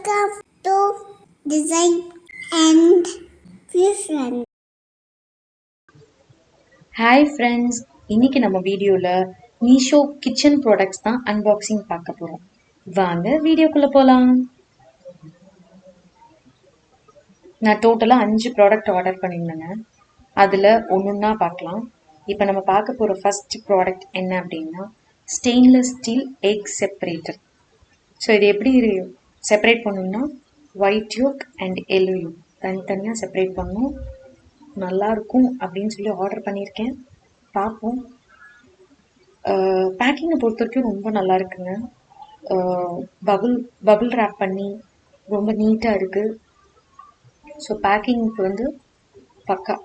Welcome to Design and Fusion. Hi friends, இன்னைக்கு நம்ம வீடியோவில் மீஷோ கிச்சன் ப்ராடக்ட்ஸ் தான் அன்பாக்சிங் பார்க்க போகிறோம். வாங்க வீடியோக்குள்ளே போகலாம். நான் டோட்டலாக 5 ப்ராடக்ட் ஆர்டர் பண்ணியிருந்தேங்க. அதில் ஒன்றுன்னா பார்க்கலாம். இப்போ நம்ம பார்க்க போகிற ஃபர்ஸ்ட் ப்ராடக்ட் என்ன அப்படின்னா stainless steel egg separator. So இது எப்படி செப்பரேட் பண்ணணும்னா white yolk and yellow yolk தனித்தனியாக செப்பரேட் பண்ணணும். நல்லாயிருக்கும் அப்படின்னு சொல்லி ஆர்டர் பண்ணியிருக்கேன். பார்ப்போம். பேக்கிங்கை பொறுத்த வரைக்கும் ரொம்ப நல்லா இருக்குங்க. பபுள் ரேப் பண்ணி ரொம்ப நீட்டாக இருக்குது. ஸோ பேக்கிங்க்கு வந்து பக்கா.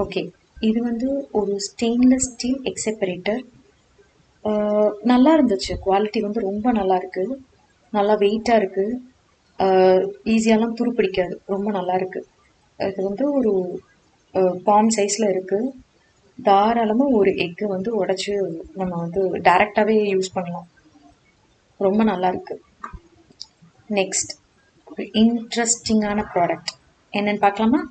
ஓகே, இது வந்து ஒரு ஸ்டெயின்லெஸ் ஸ்டீல் எக் செப்பரேட்டர். நல்லா இருந்துச்சு. குவாலிட்டி வந்து ரொம்ப நல்லா இருக்குது. நல்லா வெயிட்டாக இருக்குது. ஈஸியாலாம் துரு பிடிக்காது. ரொம்ப நல்லா இருக்குது. இது வந்து ஒரு பாம் சைஸில் இருக்குது. தாராளமாக ஒரு எக்கு வந்து உடச்சி நம்ம வந்து டைரெக்டாகவே யூஸ் பண்ணலாம். ரொம்ப நல்லா இருக்குது. நெக்ஸ்ட் ஒரு இன்ட்ரெஸ்டிங்கான ப்ராடக்ட் என்னன்னு பார்க்கலாமா?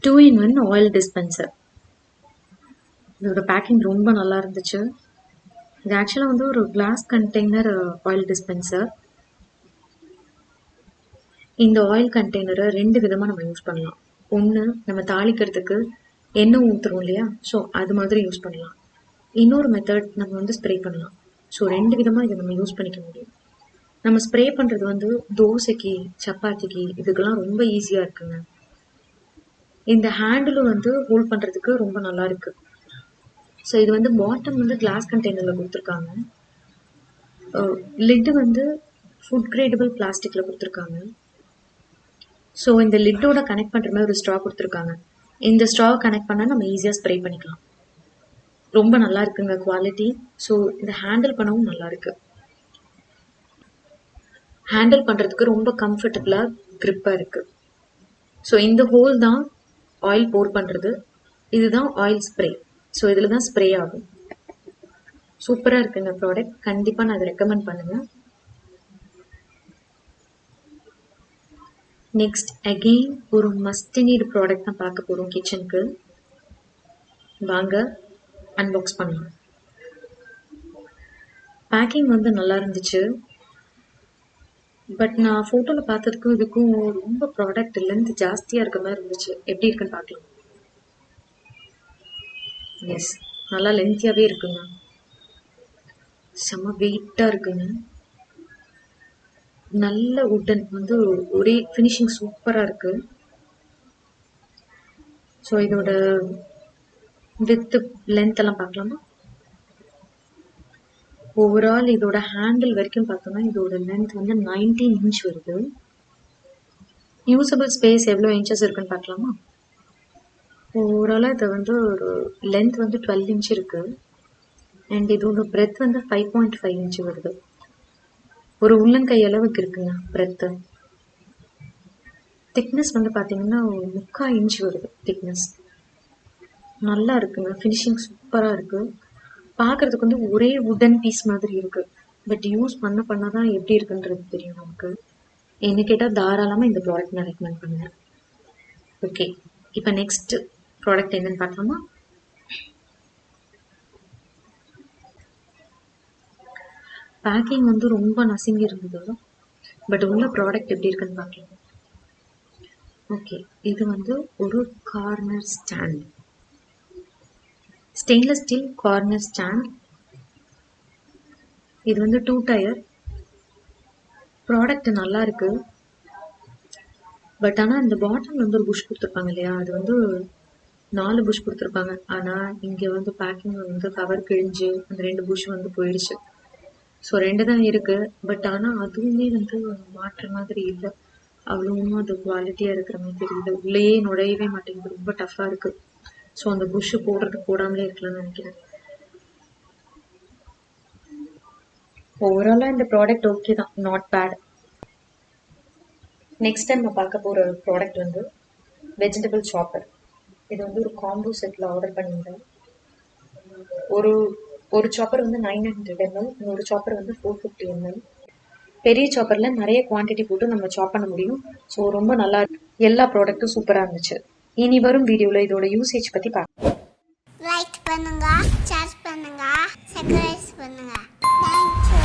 Two in one oil dispenser. இதோட பேக்கிங் ரொம்ப நல்லா இருந்துச்சு. இது ஆக்சுவலாக வந்து ஒரு கிளாஸ் கண்டெய்னர் ஆயில் டிஸ்பென்சர். இந்த ஆயில் கண்டெய்னரை 2 விதமாக நம்ம யூஸ் பண்ணலாம். ஒன்று, நம்ம தாளிக்கிறதுக்கு எண்ணெய் ஊற்றுறோம் இல்லையா, ஸோ அது மாதிரி யூஸ் பண்ணலாம். இன்னொரு மெத்தட், நம்ம வந்து ஸ்ப்ரே பண்ணலாம். ஸோ 2 விதமாக இதை நம்ம யூஸ் பண்ணிக்க முடியும். நம்ம ஸ்ப்ரே பண்ணுறது வந்து தோசைக்கு, சப்பாத்திக்கு இதுக்கெல்லாம் ரொம்ப ஈஸியாக இருக்குங்க. இந்த ஹேண்டிலும் வந்து ஹோல்ட் பண்ணுறதுக்கு ரொம்ப நல்லா இருக்கு. ஸோ இது வந்து பாட்டம் வந்து கிளாஸ் கண்டெய்னரில் கொடுத்துருக்காங்க. லிட்டு வந்து ஃபுட் கிரேடபிள் பிளாஸ்டிக்கில் கொடுத்துருக்காங்க. ஸோ இந்த லிட்டோட கனெக்ட் பண்ணுற மாதிரி ஒரு ஸ்ட்ரா கொடுத்துருக்காங்க. இந்த ஸ்ட்ராவை கனெக்ட் பண்ணால் நம்ம ஈஸியாக ஸ்ப்ரே பண்ணிக்கலாம். ரொம்ப நல்லா இருக்குங்க குவாலிட்டி. ஸோ இந்த ஹேண்டில் பண்ணவும் நல்லா இருக்கு. ஹேண்டில் பண்ணுறதுக்கு ரொம்ப கம்ஃபர்டபுளாக க்ரிப்பாக இருக்குது. ஸோ இந்த ஹோல் தான் ஆயில் போர் பண்ணுறது. இதுதான் ஆயில் ஸ்ப்ரே. ஸோ இதில் தான் ஸ்ப்ரே ஆகும். சூப்பராக இருக்குங்க ப்ராடக்ட். கண்டிப்பாக நான் அதை ரெக்கமெண்ட் பண்ணுங்கள். நெக்ஸ்ட் அகெயின் ஒரு மஸ்ட் நீட் ப்ராடக்ட் தான் பார்க்க போகிறோம் கிச்சனுக்கு. வாங்க அன்பாக்ஸ் பண்ணலாம். பேக்கிங் வந்து நல்லா இருந்துச்சு. பட் நான் ஃபோட்டோவில் பார்த்ததுக்கும் இதுக்கும் ரொம்ப ப்ராடக்ட் லென்த் ஜாஸ்தியாக இருக்க மாதிரி இருந்துச்சு. எப்படி இருக்குன்னு பார்க்கலாம். எஸ், நல்லா லென்த்தியாகவே இருக்குங்க. செம்ம வெயிட்டாக இருக்குங்க. நல்ல உட்டன் வந்து ஒரே ஃபினிஷிங் சூப்பராக இருக்குது. ஸோ இதோட வித்து லென்த் எல்லாம் பார்க்கலாமா? ஓவரால் இதோட ஹேண்டில் வரைக்கும் பார்த்தோம்னா இதோட லென்த் வந்து 19 இன்ச் வருது. யூசபிள் ஸ்பேஸ் எவ்வளோ இன்ச்சஸ் இருக்குன்னு பார்க்கலாமா? ஓவராலாக இது வந்து ஒரு லென்த் வந்து 12 இன்ச் இருக்குது. அண்ட் இதோட பிரெத் வந்து 5.5 இன்ச் வருது. ஒரு உள்ளங்கை அளவுக்கு இருக்குங்க பிரெத்து. திக்னஸ் வந்து பார்த்தீங்கன்னா 3/4 இன்ச் வருது திக்னஸ். நல்லா இருக்குங்க. ஃபினிஷிங் சூப்பராக இருக்குது. பார்க்குறதுக்கு வந்து ஒரே வுடன் பீஸ் மாதிரி இருக்குது. பட் யூஸ் பண்ண தான் எப்படி இருக்குன்றது தெரியும் நமக்கு. என்ன கேட்டால் தாராளமாக இந்த ப்ராடக்ட் நான் ரெக்கமெண்ட் பண்ணுவேன். ஓகே, இப்போ நெக்ஸ்ட் ப்ராடக்ட் என்னன்னு பார்க்கலாமா? பேக்கிங் வந்து ரொம்ப நசுங்கி இருந்தது. பட் உள்ள ப்ராடக்ட் எப்படி இருக்குன்னு பார்க்கலாம். ஓகே, இது வந்து ஒரு corner stand. Stainless steel corner stand. இது வந்து 2 டயர். ப்ராடக்ட் நல்லா இருக்கு. பட் ஆனால் இந்த பாட்டம் வந்து ஒரு புஷ் கொடுத்துருப்பாங்க இல்லையா, அது வந்து 4 புஷ் கொடுத்துருப்பாங்க. ஆனால் இங்கே வந்து பேக்கிங் வந்து கவர் கிழிஞ்சு அந்த 2 புஷ் வந்து போயிடுச்சு. ஸோ 2 தான் இருக்குது. பட் ஆனால் அதுவுமே வந்து மாற்ற மாதிரி இல்லை. அவ்வளோவும் அது குவாலிட்டியாக இருக்கிற மாதிரி தெரியுது. உள்ளேயே நுழையவே மாட்டேங்குது. ரொம்ப டஃப்பாக இருக்குது. ஸோ அந்த புஷ்ஷு போடாமலே இருக்கலாம்னு நினைக்கிறேன். ஓவராலாக இந்த ப்ராடக்ட் ஓகே தான், நாட் பேட். நெக்ஸ்ட் டைம் நம்ம பார்க்க போகிற ப்ராடக்ட் வந்து வெஜிடபிள் சாப்பர். இது வந்து ஒரு காம்போ செட்டில் ஆர்டர் பண்ணியிருந்தேன். ஒரு ஒரு சாப்பர் வந்து 900 ml, இன்னொரு சாப்பர் வந்து 450 ml. பெரிய சாப்பரில் நிறைய குவான்டிட்டி போட்டு நம்ம சாப் பண்ண முடியும். ஸோ ரொம்ப நல்லா இருக்கு. எல்லா ப்ராடக்ட்டும் சூப்பராக இருந்துச்சு. இனி வரும் வீடியோவில் இதோட யூசேஜ் பற்றி பார்க்கலாம். லைக் பண்ணுங்க, ஷேர் பண்ணுங்க, சப்ஸ்கிரைப் பண்ணுங்க. தேங்க்யூ.